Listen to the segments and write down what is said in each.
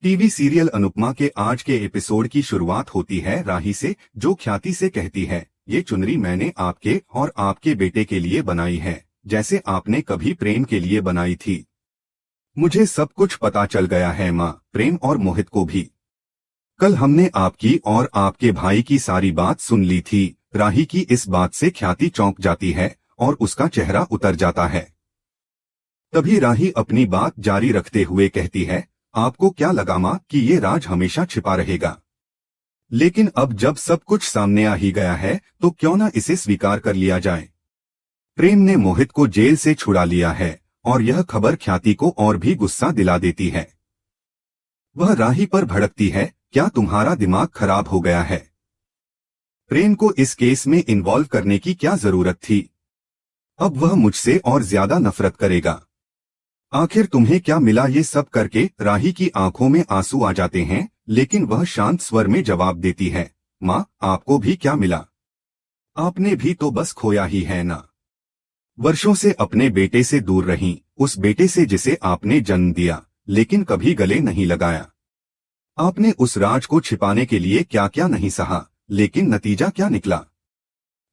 TV serial Anupama के आज के एपिसोड की शुरुआत होती है राही से, जो ख्याति से कहती है, ये चुनरी मैंने आपके और आपके बेटे के लिए बनाई है, जैसे आपने कभी प्रेम के लिए बनाई थी। मुझे सब कुछ पता चल गया है माँ, प्रेम और मोहित को भी। कल हमने आपकी और आपके भाई की सारी बात सुन ली थी। राही की इस बात से ख्याति चौंक जाती है और उसका चेहरा उतर जाता है। तभी राही अपनी बात जारी रखते हुए कहती है, आपको क्या लगा माँ कि ये राज हमेशा छिपा रहेगा? लेकिन अब जब सब कुछ सामने आ ही गया है तो क्यों न इसे स्वीकार कर लिया जाए। प्रेम ने मोहित को जेल से छुड़ा लिया है और यह खबर ख्याति को और भी गुस्सा दिला देती है। वह राही पर भड़कती है, क्या तुम्हारा दिमाग खराब हो गया है? प्रेम को इस केस में इन्वॉल्व करने की क्या जरूरत थी? अब वह मुझसे और ज्यादा नफरत करेगा। आखिर तुम्हें क्या मिला ये सब करके? राही की आंखों में आंसू आ जाते हैं, लेकिन वह शांत स्वर में जवाब देती है, माँ आपको भी क्या मिला? आपने भी तो बस खोया ही है ना। वर्षों से अपने बेटे से दूर रहीं, उस बेटे से जिसे आपने जन्म दिया लेकिन कभी गले नहीं लगाया। आपने उस राज को छिपाने के लिए क्या क्या नहीं सहा, लेकिन नतीजा क्या निकला?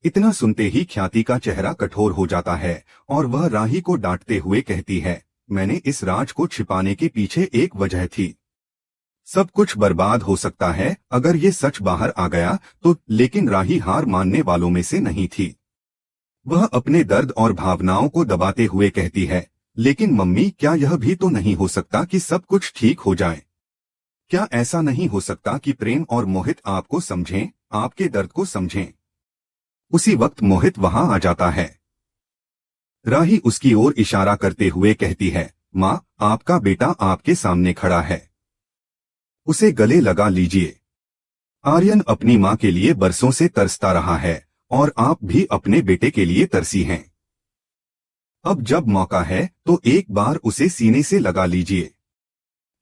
इतना सुनते ही ख्याति का चेहरा कठोर हो जाता है और वह राही को डांटते हुए कहती है, मैंने इस राज को छिपाने के पीछे एक वजह थी। सब कुछ बर्बाद हो सकता है अगर ये सच बाहर आ गया तो, लेकिन राही हार मानने वालों में से नहीं थी। वह अपने दर्द और भावनाओं को दबाते हुए कहती है, लेकिन मम्मी क्या यह भी तो नहीं हो सकता कि सब कुछ ठीक हो जाए? क्या ऐसा नहीं हो सकता कि प्रेम और मोहित आपको समझें, आपके दर्द को समझें? उसी वक्त मोहित वहां आ जाता है। राही उसकी ओर इशारा करते हुए कहती है, माँ आपका बेटा आपके सामने खड़ा है, उसे गले लगा लीजिए। आर्यन अपनी माँ के लिए बरसों से तरसता रहा है और आप भी अपने बेटे के लिए तरसी हैं। अब जब मौका है तो एक बार उसे सीने से लगा लीजिए।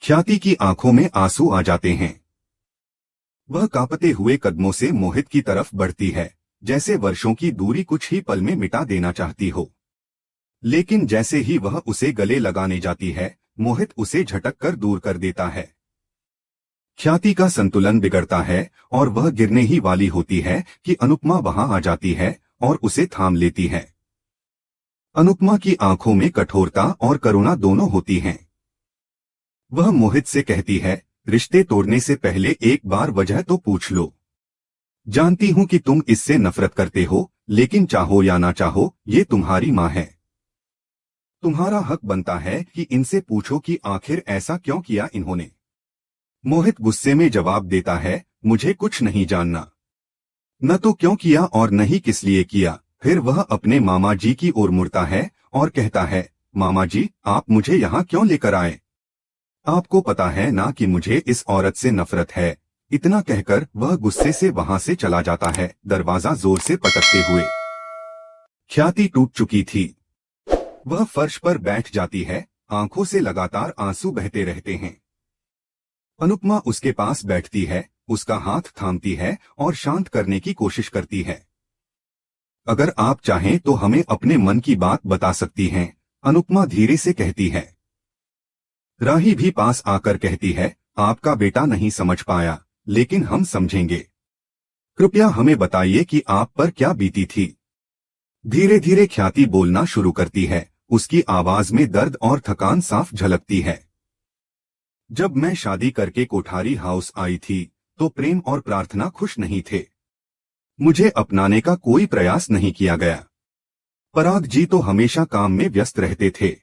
ख्याति की आंखों में आंसू आ जाते हैं। वह कांपते हुए कदमों से मोहित की तरफ बढ़ती है, जैसे वर्षों की दूरी कुछ ही पल में मिटा देना चाहती हो। लेकिन जैसे ही वह उसे गले लगाने जाती है, मोहित उसे झटक कर दूर कर देता है। ख्याति का संतुलन बिगड़ता है और वह गिरने ही वाली होती है कि अनुपमा वहां आ जाती है और उसे थाम लेती है। अनुपमा की आंखों में कठोरता और करुणा दोनों होती हैं। वह मोहित से कहती है, रिश्ते तोड़ने से पहले एक बार वजह तो पूछ लो। जानती हूं कि तुम इससे नफरत करते हो, लेकिन चाहो या ना चाहो ये तुम्हारी माँ है। तुम्हारा हक बनता है कि इनसे पूछो कि आखिर ऐसा क्यों किया इन्होंने। मोहित गुस्से में जवाब देता है, मुझे कुछ नहीं जानना। न तो क्यों किया और न ही किस लिए किया। फिर वह अपने मामा जी की ओर मुड़ता है और कहता है, मामा जी आप मुझे यहाँ क्यों लेकर आए? आपको पता है ना कि मुझे इस औरत से नफरत है। इतना कहकर वह गुस्से से वहां से चला जाता है, दरवाजा जोर से पटकते हुए। ख्याति टूट चुकी थी। वह फर्श पर बैठ जाती है, आंखों से लगातार आंसू बहते रहते हैं। अनुपमा उसके पास बैठती है, उसका हाथ थामती है और शांत करने की कोशिश करती है। अगर आप चाहें तो हमें अपने मन की बात बता सकती हैं, अनुपमा धीरे से कहती है। राही भी पास आकर कहती है, आपका बेटा नहीं समझ पाया, लेकिन हम समझेंगे। कृपया हमें बताइए कि आप पर क्या बीती थी। धीरे धीरे ख्याति बोलना शुरू करती है, उसकी आवाज में दर्द और थकान साफ झलकती है। जब मैं शादी करके कोठारी हाउस आई थी तो प्रेम और प्रार्थना खुश नहीं थे। मुझे अपनाने का कोई प्रयास नहीं किया गया। पराग जी तो हमेशा काम में व्यस्त रहते थे।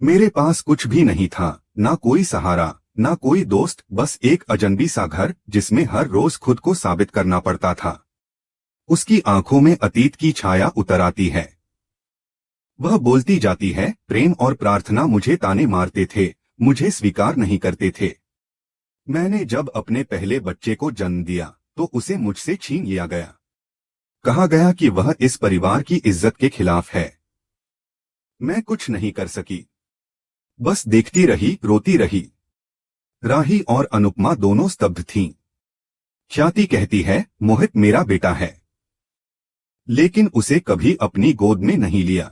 मेरे पास कुछ भी नहीं था, ना कोई सहारा, ना कोई दोस्त, बस एक अजनबी सा घर जिसमें हर रोज खुद को साबित करना पड़ता था। उसकी आंखों में अतीत की छाया उतर आती है। वह बोलती जाती है, प्रेम और प्रार्थना मुझे ताने मारते थे, मुझे स्वीकार नहीं करते थे। मैंने जब अपने पहले बच्चे को जन्म दिया तो उसे मुझसे छीन लिया गया। कहा गया कि वह इस परिवार की इज्जत के खिलाफ है। मैं कुछ नहीं कर सकी, बस देखती रही, रोती रही। राही और अनुपमा दोनों स्तब्ध थीं। ख्याति कहती है, मोहित मेरा बेटा है, लेकिन उसे कभी अपनी गोद में नहीं लिया।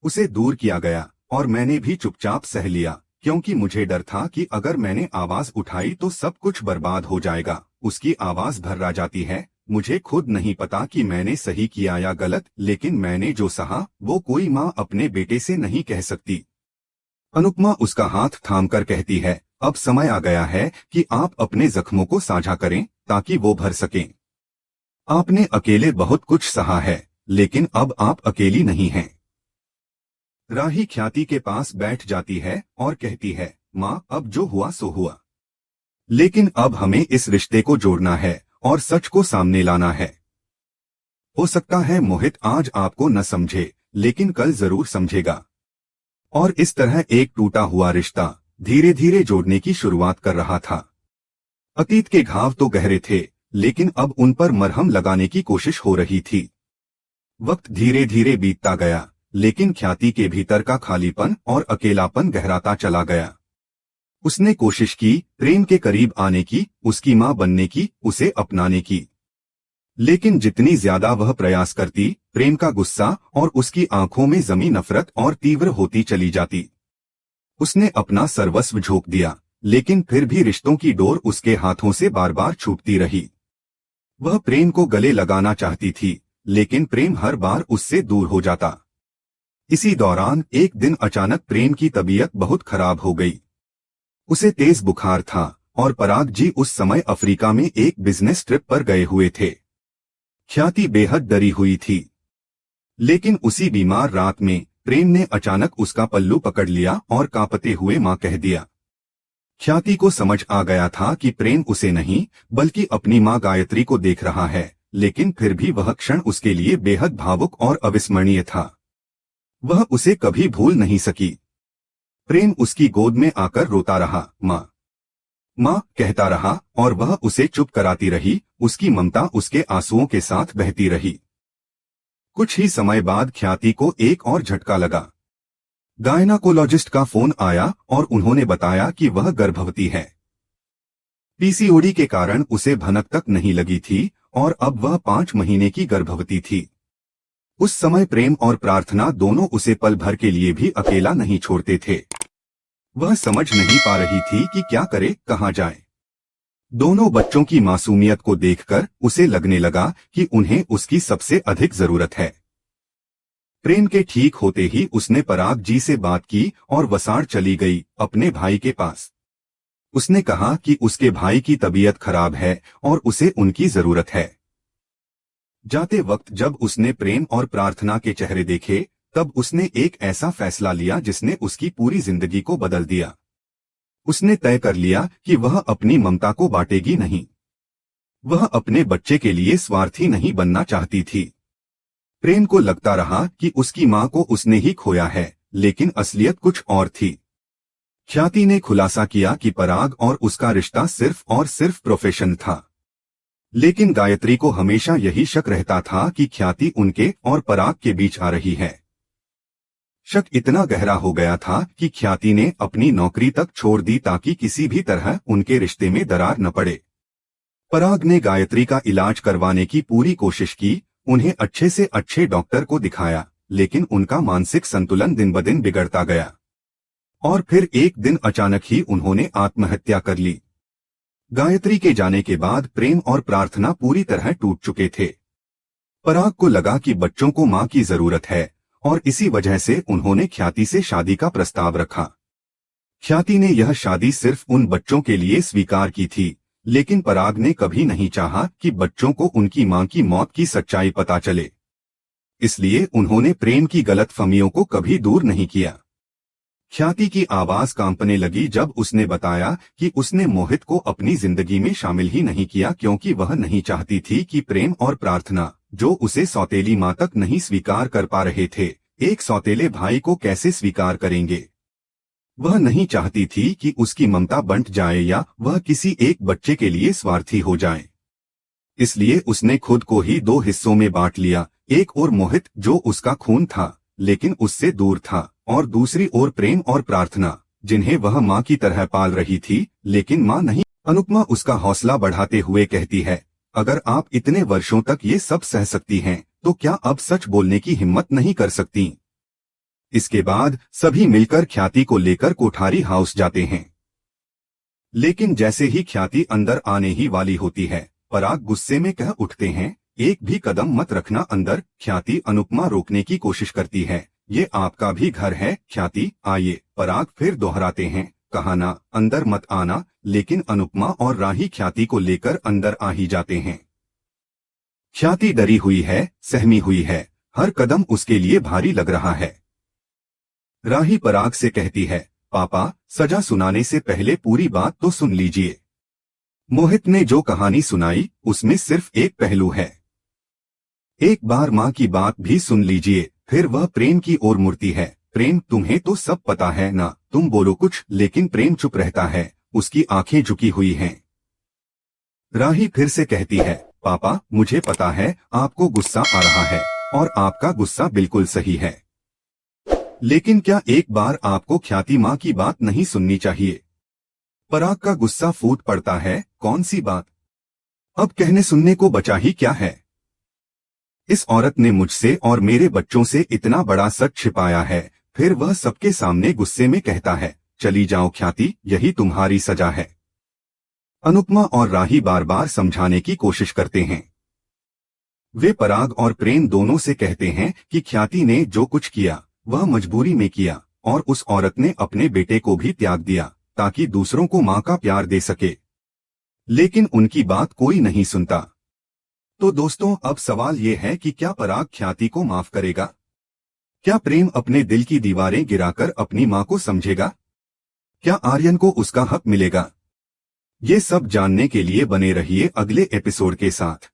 उसे दूर किया गया और मैंने भी चुपचाप सह लिया, क्योंकि मुझे डर था कि अगर मैंने आवाज उठाई तो सब कुछ बर्बाद हो जाएगा। उसकी आवाज भर्रा जाती है। मुझे खुद नहीं पता कि मैंने सही किया या गलत, लेकिन मैंने जो सहा वो कोई माँ अपने बेटे से नहीं कह सकती। अनुपमा उसका हाथ थामकर कहती है, अब समय आ गया है कि आप अपने जख्मों को साझा करें ताकि वो भर सकें। आपने अकेले बहुत कुछ सहा है, लेकिन अब आप अकेली नहीं हैं। राही ख्याति के पास बैठ जाती है और कहती है, माँ अब जो हुआ सो हुआ, लेकिन अब हमें इस रिश्ते को जोड़ना है और सच को सामने लाना है। हो सकता है मोहित आज आपको न समझे, लेकिन कल जरूर समझेगा। और इस तरह एक टूटा हुआ रिश्ता धीरे धीरे जोड़ने की शुरुआत कर रहा था। अतीत के घाव तो गहरे थे, लेकिन अब उन पर मरहम लगाने की कोशिश हो रही थी। वक्त धीरे धीरे बीतता गया, लेकिन ख्याति के भीतर का खालीपन और अकेलापन गहराता चला गया। उसने कोशिश की प्रेम के करीब आने की, उसकी मां बनने की, उसे अपनाने की, लेकिन जितनी ज्यादा वह प्रयास करती, प्रेम का गुस्सा और उसकी आंखों में जमी नफरत और तीव्र होती चली जाती। उसने अपना सर्वस्व झोंक दिया, लेकिन फिर भी रिश्तों की डोर उसके हाथों से बार बार छूटती रही। वह प्रेम को गले लगाना चाहती थी, लेकिन प्रेम हर बार उससे दूर हो जाता। इसी दौरान एक दिन अचानक प्रेम की तबीयत बहुत खराब हो गई। उसे तेज बुखार था और पराग जी उस समय अफ्रीका में एक बिजनेस ट्रिप पर गए हुए थे। ख्याति बेहद डरी हुई थी, लेकिन उसी बीमार रात में प्रेम ने अचानक उसका पल्लू पकड़ लिया और कांपते हुए मां कह दिया। ख्याति को समझ आ गया था कि प्रेम उसे नहीं बल्कि अपनी मां गायत्री को देख रहा है, लेकिन फिर भी वह क्षण उसके लिए बेहद भावुक और अविस्मरणीय था। वह उसे कभी भूल नहीं सकी। प्रेम उसकी गोद में आकर रोता रहा, माँ माँ कहता रहा, और वह उसे चुप कराती रही। उसकी ममता उसके आंसुओं के साथ बहती रही। कुछ ही समय बाद ख्याति को एक और झटका लगा। गायनाकोलॉजिस्ट का फोन आया और उन्होंने बताया कि वह गर्भवती है। पीसीओडी के कारण उसे भनक तक नहीं लगी थी और अब वह 5 महीने की गर्भवती थी। उस समय प्रेम और प्रार्थना दोनों उसे पल भर के लिए भी अकेला नहीं छोड़ते थे। वह समझ नहीं पा रही थी कि क्या करे, कहाँ जाए। दोनों बच्चों की मासूमियत को देखकर उसे लगने लगा कि उन्हें उसकी सबसे अधिक जरूरत है। प्रेम के ठीक होते ही उसने पराग जी से बात की और वसाड़ चली गई अपने भाई के पास। उसने कहा कि उसके भाई की तबीयत खराब है और उसे उनकी जरूरत है। जाते वक्त जब उसने प्रेम और प्रार्थना के चेहरे देखे, तब उसने एक ऐसा फैसला लिया जिसने उसकी पूरी जिंदगी को बदल दिया। उसने तय कर लिया कि वह अपनी ममता को बांटेगी नहीं। वह अपने बच्चे के लिए स्वार्थी नहीं बनना चाहती थी। प्रेम को लगता रहा कि उसकी मां को उसने ही खोया है, लेकिन असलियत कुछ और थी। ख्याति ने खुलासा किया कि पराग और उसका रिश्ता सिर्फ और सिर्फ प्रोफेशन था, लेकिन गायत्री को हमेशा यही शक रहता था कि ख्याति उनके और पराग के बीच आ रही है। शक इतना गहरा हो गया था कि ख्याति ने अपनी नौकरी तक छोड़ दी ताकि किसी भी तरह उनके रिश्ते में दरार न पड़े। पराग ने गायत्री का इलाज करवाने की पूरी कोशिश की, उन्हें अच्छे से अच्छे डॉक्टर को दिखाया, लेकिन उनका मानसिक संतुलन दिन ब दिन बिगड़ता गया। और फिर एक दिन अचानक ही उन्होंने आत्महत्या कर ली। गायत्री के जाने के बाद प्रेम और प्रार्थना पूरी तरह टूट चुके थे। पराग को लगा कि बच्चों को मां की जरूरत है और इसी वजह से उन्होंने ख्याति से शादी का प्रस्ताव रखा। ख्याति ने यह शादी सिर्फ उन बच्चों के लिए स्वीकार की थी, लेकिन पराग ने कभी नहीं चाहा कि बच्चों को उनकी मां की मौत की सच्चाई पता चले। इसलिए उन्होंने प्रेम की गलतफहमियों को कभी दूर नहीं किया। ख्याति की आवाज कांपने लगी जब उसने बताया कि उसने मोहित को अपनी जिंदगी में शामिल ही नहीं किया क्योंकि वह नहीं चाहती थी कि प्रेम और प्रार्थना, जो उसे सौतेली मां तक नहीं स्वीकार कर पा रहे थे, एक सौतेले भाई को कैसे स्वीकार करेंगे। वह नहीं चाहती थी कि उसकी ममता बंट जाए या वह किसी एक बच्चे के लिए स्वार्थी हो जाए। इसलिए उसने खुद को ही 2 हिस्सों में बांट लिया, एक ओर मोहित जो उसका खून था लेकिन उससे दूर था, और दूसरी ओर प्रेम और प्रार्थना जिन्हें वह मां की तरह पाल रही थी लेकिन मां नहीं। अनुपमा उसका हौसला बढ़ाते हुए कहती है, अगर आप इतने वर्षों तक ये सब सह सकती हैं, तो क्या अब सच बोलने की हिम्मत नहीं कर सकती? इसके बाद सभी मिलकर ख्याति को लेकर कोठारी हाउस जाते हैं। लेकिन जैसे ही ख्याति अंदर आने ही वाली होती है, पराग गुस्से में कह उठते हैं, एक भी कदम मत रखना अंदर। ख्याति अनुपमा रोकने की कोशिश करती है, ये आपका भी घर है ख्याति, आइए। पराग फिर दोहराते हैं, कहा ना अंदर मत आना, लेकिन अनुपमा और राही ख्याति को लेकर अंदर आ ही जाते हैं। ख्याति डरी हुई है, सहमी हुई है, हर कदम उसके लिए भारी लग रहा है। राही पराग से कहती है, पापा सजा सुनाने से पहले पूरी बात तो सुन लीजिए। मोहित ने जो कहानी सुनाई उसमें सिर्फ एक पहलू है, एक बार माँ की बात भी सुन लीजिए। फिर वह प्रेम की ओर मुड़ती है, प्रेम तुम्हें तो सब पता है ना, तुम बोलो कुछ। लेकिन प्रेम चुप रहता है, उसकी आंखें झुकी हुई हैं। राही फिर से कहती है, पापा मुझे पता है आपको गुस्सा आ रहा है और आपका गुस्सा बिल्कुल सही है, लेकिन क्या एक बार आपको ख्याति माँ की बात नहीं सुननी चाहिए? पराग का गुस्सा फूट पड़ता है, कौन सी बात? अब कहने सुनने को बचा ही क्या है? इस औरत ने मुझसे और मेरे बच्चों से इतना बड़ा सच छिपाया है। फिर वह सबके सामने गुस्से में कहता है, चली जाओ ख्याति, यही तुम्हारी सजा है। अनुपमा और राही बार बार समझाने की कोशिश करते हैं। वे पराग और प्रेम दोनों से कहते हैं कि ख्याति ने जो कुछ किया वह मजबूरी में किया, और उस औरत ने अपने बेटे को भी त्याग दिया ताकि दूसरों को माँ का प्यार दे सके, लेकिन उनकी बात कोई नहीं सुनता। तो दोस्तों, अब सवाल ये है कि क्या पराग ख्याति को माफ करेगा? क्या प्रेम अपने दिल की दीवारें गिराकर अपनी माँ को समझेगा? क्या आर्यन को उसका हक मिलेगा? ये सब जानने के लिए बने रहिए अगले एपिसोड के साथ।